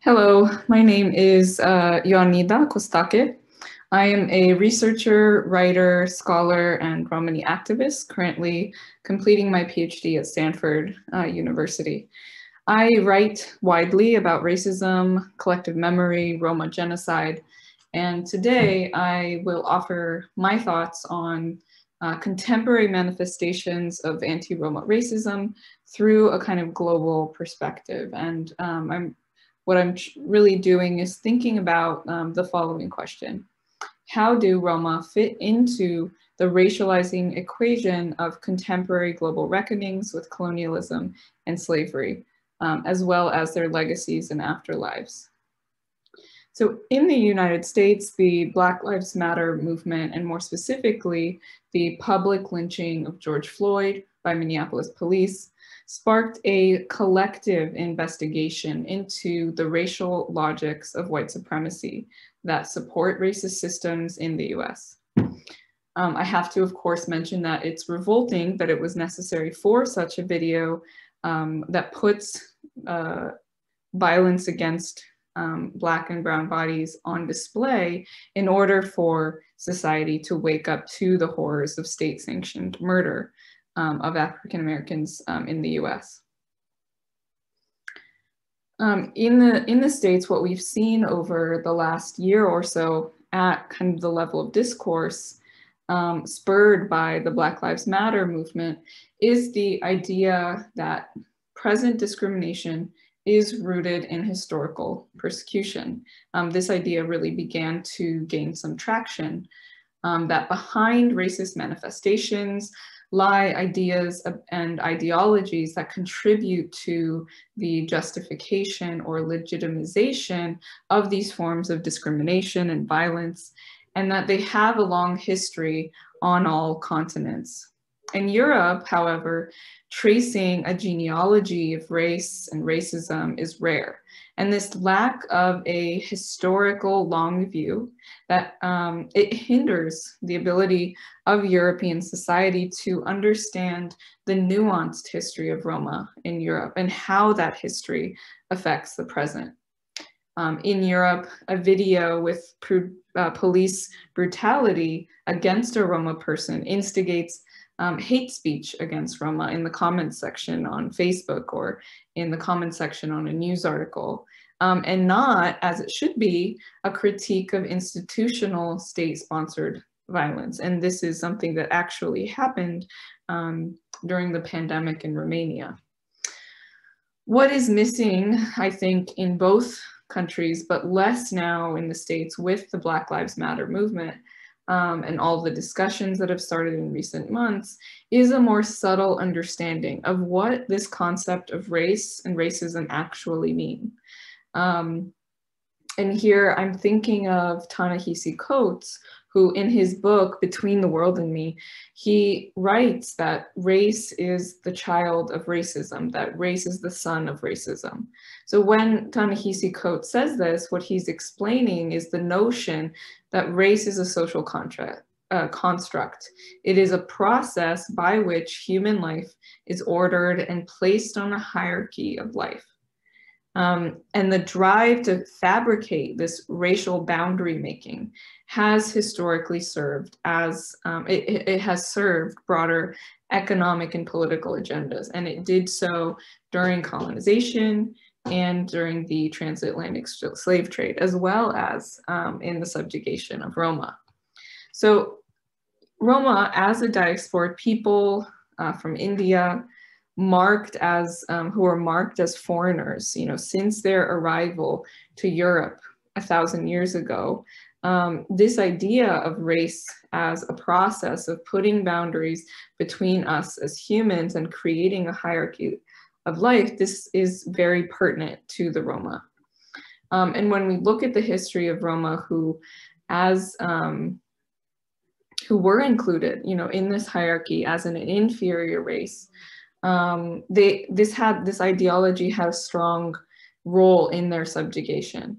Hello, my name is Ioanida Costache. I am a researcher, writer, scholar, and Romani activist, currently completing my PhD at Stanford University. I write widely about racism, collective memory, Roma genocide, and today I will offer my thoughts on contemporary manifestations of anti-Roma racism through a kind of global perspective. And what I'm really doing is thinking about the following question. How do Roma fit into the racializing equation of contemporary global reckonings with colonialism and slavery, as well as their legacies and afterlives? So in the United States, the Black Lives Matter movement, and more specifically, the public lynching of George Floyd by Minneapolis police, sparked a collective investigation into the racial logics of white supremacy that support racist systems in the US. I have to, of course, mention that it's revolting that it was necessary for such a video that puts violence against Black and brown bodies on display in order for society to wake up to the horrors of state-sanctioned murder of African Americans in the US. In the States, what we've seen over the last year or so at kind of the level of discourse spurred by the Black Lives Matter movement is the idea that present discrimination is rooted in historical persecution. This idea really began to gain some traction, that behind racist manifestations lie ideas and ideologies that contribute to the justification or legitimization of these forms of discrimination and violence, and that they have a long history on all continents. In Europe, however, tracing a genealogy of race and racism is rare. And this lack of a historical long view, that it hinders the ability of European society to understand the nuanced history of Roma in Europe and how that history affects the present. In Europe, a video with police brutality against a Roma person instigates hate speech against Roma in the comments section on Facebook or in the comments section on a news article, and not, as it should be, a critique of institutional state-sponsored violence. And this is something that actually happened during the pandemic in Romania. What is missing, I think, in both countries, but less now in the States with the Black Lives Matter movement, and all the discussions that have started in recent months, is a more subtle understanding of what this concept of race and racism actually mean. And here I'm thinking of Ta-Nehisi Coates, who in his book, Between the World and Me, he writes that race is the child of racism, that race is the son of racism. So when Ta-Nehisi Coates says this, what he's explaining is the notion that race is a social construct. It is a process by which human life is ordered and placed on a hierarchy of life. And the drive to fabricate this racial boundary making has historically served as, it has served broader economic and political agendas. And it did so during colonization and during the transatlantic slave trade, as well as in the subjugation of Roma. So Roma, as a diasporic people from India, marked as, who are marked as foreigners, since their arrival to Europe 1,000 years ago, this idea of race as a process of putting boundaries between us as humans and creating a hierarchy of life, this is very pertinent to the Roma. And when we look at the history of Roma who were included, in this hierarchy as an inferior race, this ideology had a strong role in their subjugation.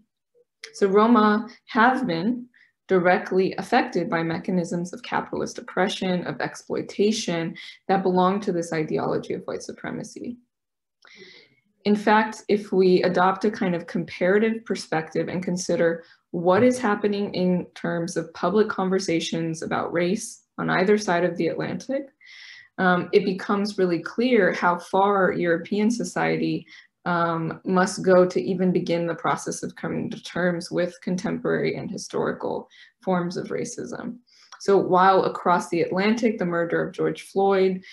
So Roma have been directly affected by mechanisms of capitalist oppression, of exploitation that belong to this ideology of white supremacy. In fact, if we adopt a kind of comparative perspective and consider what is happening in terms of public conversations about race on either side of the Atlantic, it becomes really clear how far European society must go to even begin the process of coming to terms with contemporary and historical forms of racism. So while across the Atlantic, the murder of George Floyd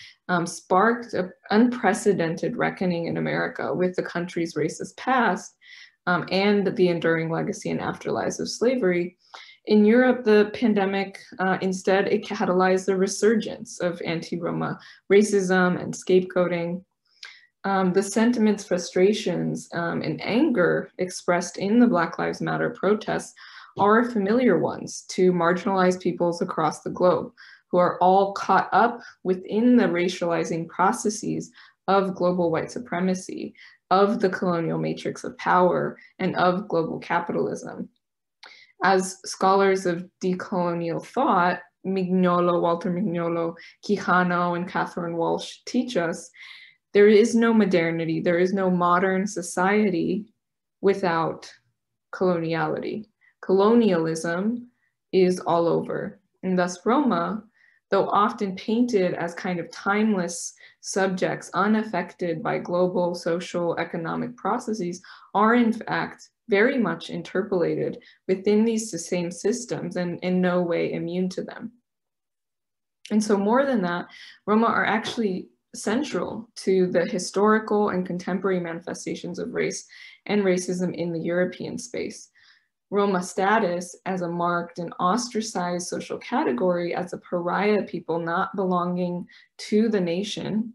sparked an unprecedented reckoning in America with the country's racist past and the enduring legacy and afterlives of slavery, in Europe, the pandemic, instead, it catalyzed the resurgence of anti-Roma racism and scapegoating. The sentiments, frustrations, and anger expressed in the Black Lives Matter protests are familiar ones to marginalized peoples across the globe, who are all caught up within the racializing processes of global white supremacy, of the colonial matrix of power, and of global capitalism. As scholars of decolonial thought, Walter Mignolo, Quijano, and Catherine Walsh teach us, there is no modernity, there is no modern society without coloniality. Colonialism is all over, and thus Roma, though often painted as kind of timeless subjects unaffected by global social economic processes, are in fact very much interpolated within these same systems and in no way immune to them. And so more than that, Roma are actually central to the historical and contemporary manifestations of race and racism in the European space. Roma status as a marked and ostracized social category, as a pariah people not belonging to the nation,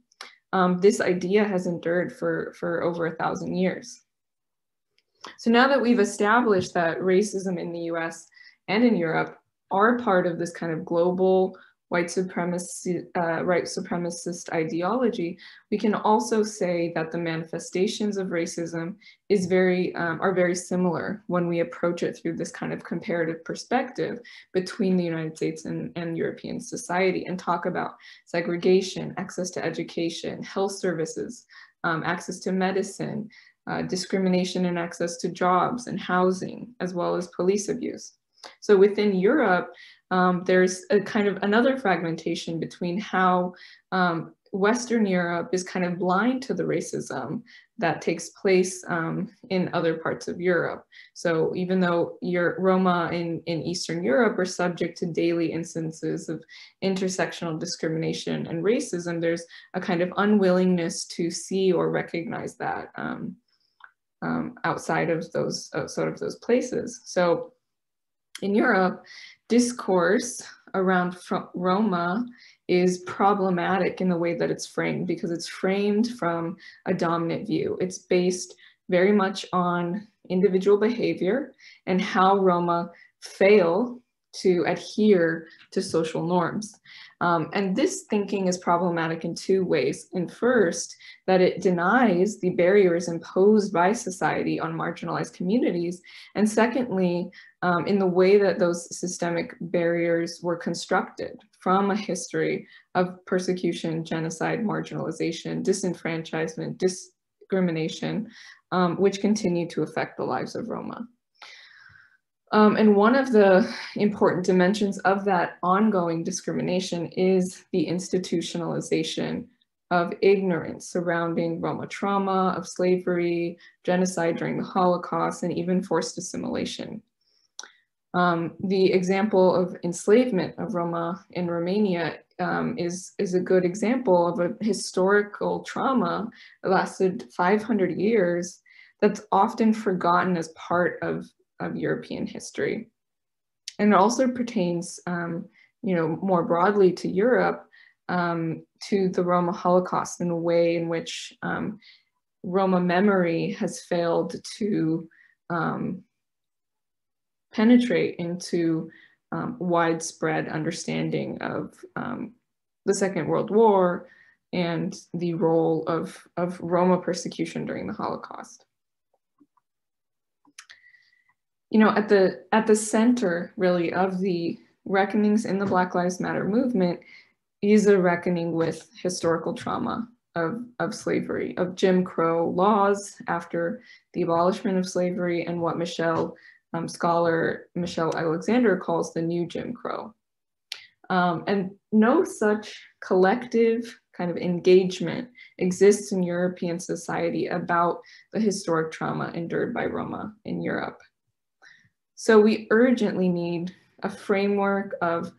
this idea has endured for over 1,000 years. So now that we've established that racism in the US and in Europe are part of this kind of global white supremacist ideology, we can also say that the manifestations of racism are very similar when we approach it through this kind of comparative perspective between the United States and European society, and talk about segregation, access to education, health services, access to medicine, discrimination and access to jobs and housing, as well as police abuse. So within Europe, there's a kind of another fragmentation between how Western Europe is kind of blind to the racism that takes place in other parts of Europe. So even though Roma in Eastern Europe are subject to daily instances of intersectional discrimination and racism, there's a kind of unwillingness to see or recognize that outside of those those places. So in Europe, discourse around Roma is problematic in the way that it's framed, because it's framed from a dominant view. It's based very much on individual behavior and how Roma fail to adhere to social norms. And this thinking is problematic in two ways. And first, that it denies the barriers imposed by society on marginalized communities. And secondly, in the way that those systemic barriers were constructed from a history of persecution, genocide, marginalization, disenfranchisement, discrimination, which continue to affect the lives of Roma. And one of the important dimensions of that ongoing discrimination is the institutionalization of ignorance surrounding Roma trauma, of slavery, genocide during the Holocaust, and even forced assimilation. The example of enslavement of Roma in Romania is a good example of a historical trauma that lasted 500 years that's often forgotten as part of European history. And it also pertains, more broadly to Europe, to the Roma Holocaust, in a way in which Roma memory has failed to penetrate into widespread understanding of the Second World War and the role of Roma persecution during the Holocaust. At the center, really, of the reckonings in the Black Lives Matter movement is a reckoning with historical trauma of slavery, of Jim Crow laws after the abolishment of slavery, and what scholar Michelle Alexander calls the new Jim Crow. And no such collective kind of engagement exists in European society about the historic trauma endured by Roma in Europe. So we urgently need a framework of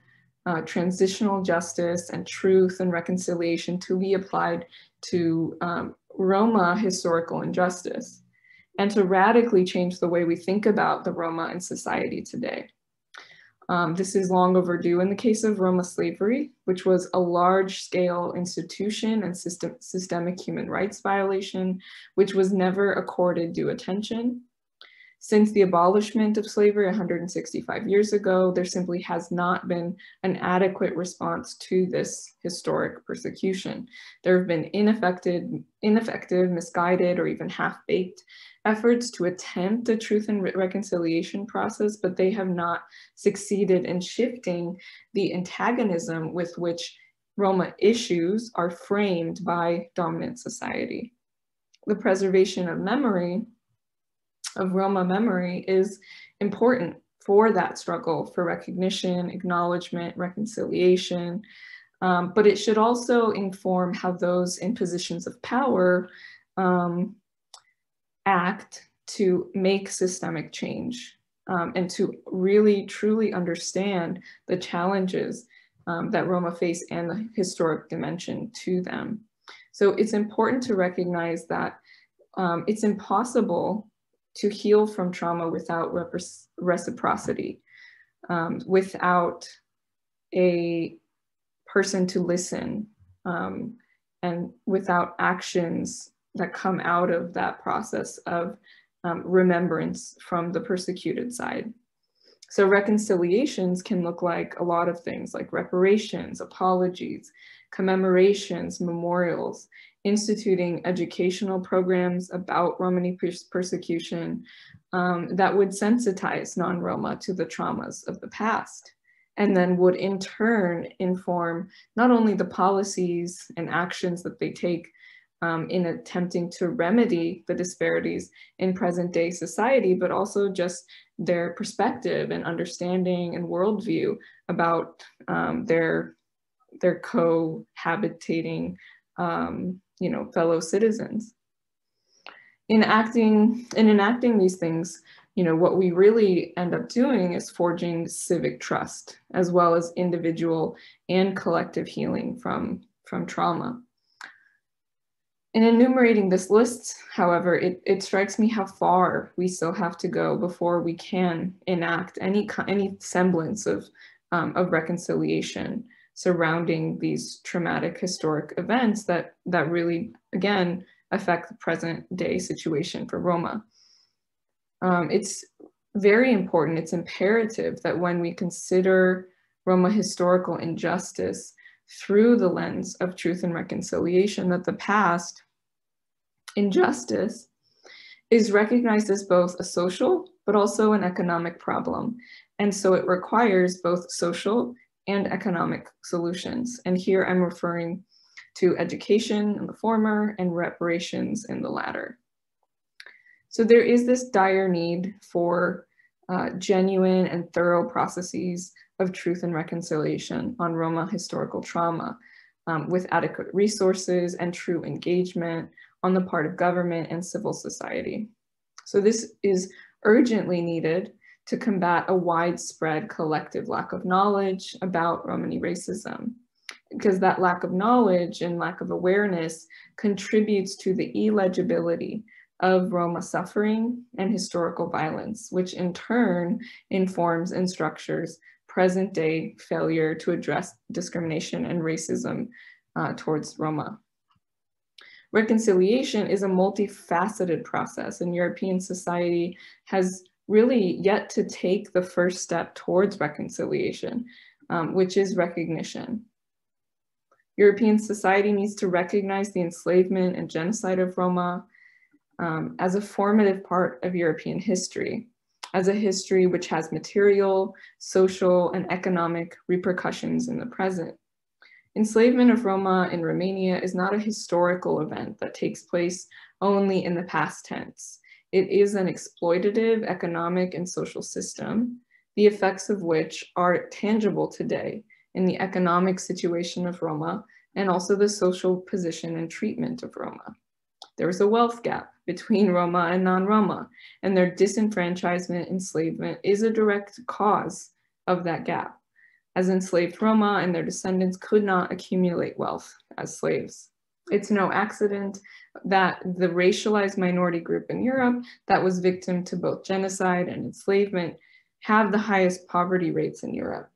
transitional justice and truth and reconciliation to be applied to Roma historical injustice, and to radically change the way we think about the Roma in society today. This is long overdue in the case of Roma slavery, which was a large-scale institution and systemic human rights violation, which was never accorded due attention. Since the abolishment of slavery 165 years ago, there simply has not been an adequate response to this historic persecution. There have been ineffective, misguided, or even half-baked efforts to attempt a truth and reconciliation process, but they have not succeeded in shifting the antagonism with which Roma issues are framed by dominant society. The preservation of memory, of Roma memory, is important for that struggle for recognition, acknowledgement, reconciliation, but it should also inform how those in positions of power act to make systemic change and to really truly understand the challenges that Roma face and the historic dimension to them. So it's important to recognize that it's impossible to heal from trauma without reciprocity, without a person to listen, and without actions that come out of that process of remembrance from the persecuted side. So reconciliations can look like a lot of things, like reparations, apologies, commemorations, memorials, instituting educational programs about Romani persecution that would sensitize non-Roma to the traumas of the past, and then would in turn inform not only the policies and actions that they take in attempting to remedy the disparities in present day society, but also just their perspective and understanding and worldview about their cohabitating fellow citizens. In enacting these things, what we really end up doing is forging civic trust, as well as individual and collective healing from trauma. In enumerating this list, however, it strikes me how far we still have to go before we can enact any semblance of reconciliation surrounding these traumatic historic events that really, again, affect the present day situation for Roma. It's very important, it's imperative that when we consider Roma historical injustice through the lens of truth and reconciliation, that the past injustice is recognized as both a social but also an economic problem. And so it requires both social and economic solutions. And here I'm referring to education in the former and reparations in the latter. So there is this dire need for genuine and thorough processes of truth and reconciliation on Roma historical trauma, with adequate resources and true engagement on the part of government and civil society. So this is urgently needed to combat a widespread collective lack of knowledge about Romani racism, because that lack of knowledge and lack of awareness contributes to the illegibility of Roma suffering and historical violence, which in turn informs and structures present-day failure to address discrimination and racism towards Roma. Reconciliation is a multifaceted process, and European society has really yet to take the first step towards reconciliation, which is recognition. European society needs to recognize the enslavement and genocide of Roma as a formative part of European history, as a history which has material, social, and economic repercussions in the present. Enslavement of Roma in Romania is not a historical event that takes place only in the past tense. It is an exploitative economic and social system, the effects of which are tangible today in the economic situation of Roma and also the social position and treatment of Roma. There is a wealth gap between Roma and non-Roma, and their disenfranchisement, enslavement is a direct cause of that gap, as enslaved Roma and their descendants could not accumulate wealth as slaves. It's no accident that the racialized minority group in Europe that was victim to both genocide and enslavement have the highest poverty rates in Europe.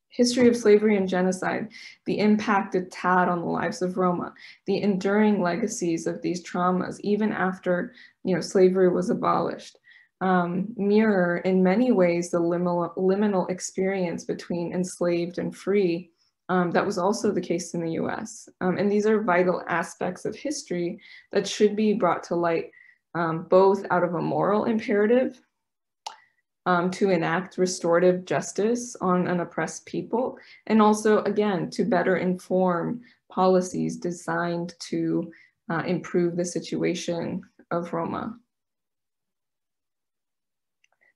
History of slavery and genocide, the impact it had on the lives of Roma, the enduring legacies of these traumas, even after slavery was abolished, mirror in many ways the liminal experience between enslaved and free that was also the case in the US. And these are vital aspects of history that should be brought to light both out of a moral imperative to enact restorative justice on an oppressed people, and also, again, to better inform policies designed to improve the situation of Roma.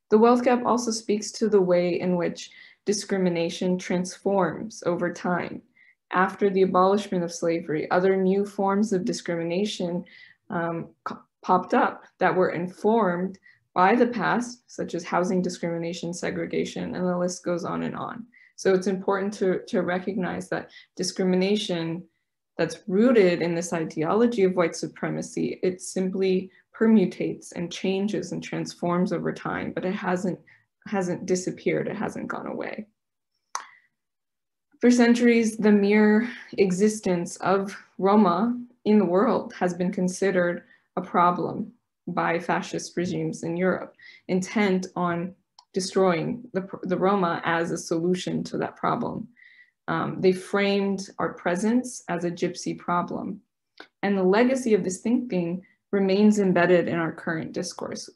The wealth gap also speaks to the way in which discrimination transforms over time. After the abolishment of slavery, other new forms of discrimination popped up that were informed by the past, such as housing discrimination, segregation, and the list goes on and on. So it's important to recognize that discrimination that's rooted in this ideology of white supremacy, it simply permutates and changes and transforms over time, but it hasn't disappeared, it hasn't gone away. For centuries, the mere existence of Roma in the world has been considered a problem by fascist regimes in Europe, intent on destroying the Roma as a solution to that problem. They framed our presence as a gypsy problem. And the legacy of this thinking remains embedded in our current discourse.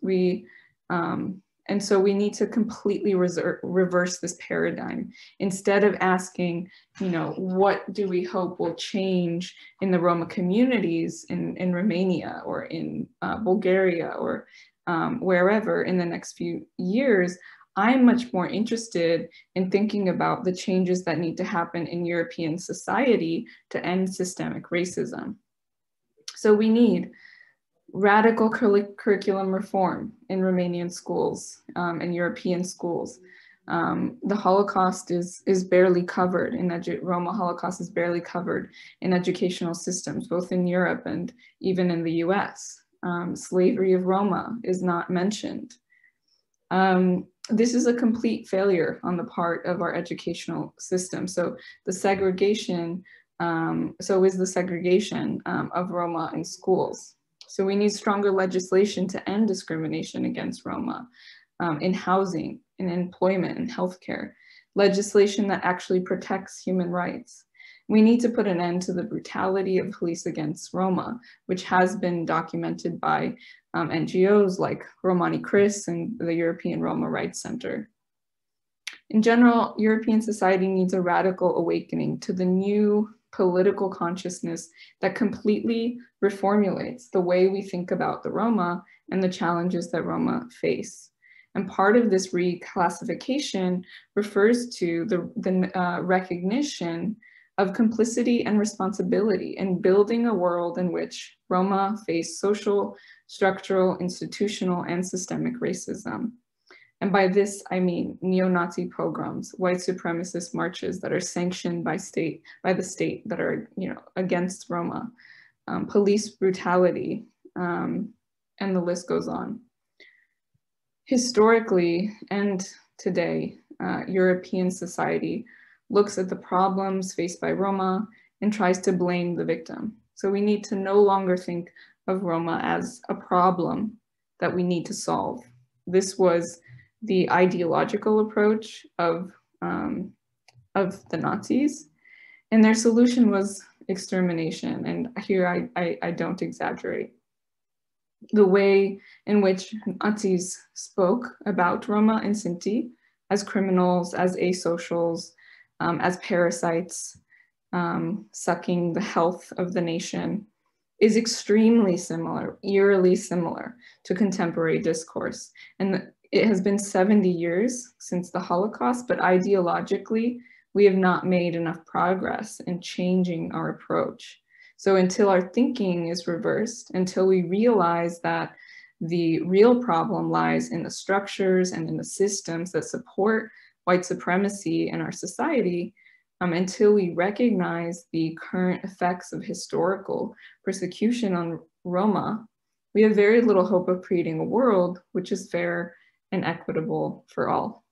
And so we need to completely reverse this paradigm. Instead of asking, what do we hope will change in the Roma communities in Romania or in Bulgaria or wherever in the next few years, I'm much more interested in thinking about the changes that need to happen in European society to end systemic racism. So we need radical curriculum reform in Romanian schools and European schools. The Holocaust is barely covered Roma Holocaust is barely covered in educational systems, both in Europe and even in the US. Slavery of Roma is not mentioned. This is a complete failure on the part of our educational system. So the segregation, of Roma in schools. So we need stronger legislation to end discrimination against Roma in housing, in employment, and healthcare, legislation that actually protects human rights. We need to put an end to the brutality of police against Roma, which has been documented by NGOs like Romaniyhteisöt and the European Roma Rights Center. In general, European society needs a radical awakening to the new political consciousness that completely reformulates the way we think about the Roma and the challenges that Roma face. And part of this reclassification refers to the recognition of complicity and responsibility in building a world in which Roma face social, structural, institutional, and systemic racism. And by this, I mean neo-Nazi pogroms, white supremacist marches that are sanctioned by the state that are against Roma, police brutality, and the list goes on. Historically and today, European society looks at the problems faced by Roma and tries to blame the victim. So we need to no longer think of Roma as a problem that we need to solve. This was the ideological approach of the Nazis, and their solution was extermination. And here I don't exaggerate. The way in which Nazis spoke about Roma and Sinti as criminals, as asocials, as parasites, sucking the health of the nation, is extremely similar, eerily similar to contemporary discourse. And it has been 70 years since the Holocaust, but ideologically, we have not made enough progress in changing our approach. So until our thinking is reversed, until we realize that the real problem lies in the structures and in the systems that support white supremacy in our society, until we recognize the current effects of historical persecution on Roma, we have very little hope of creating a world which is fair and equitable for all.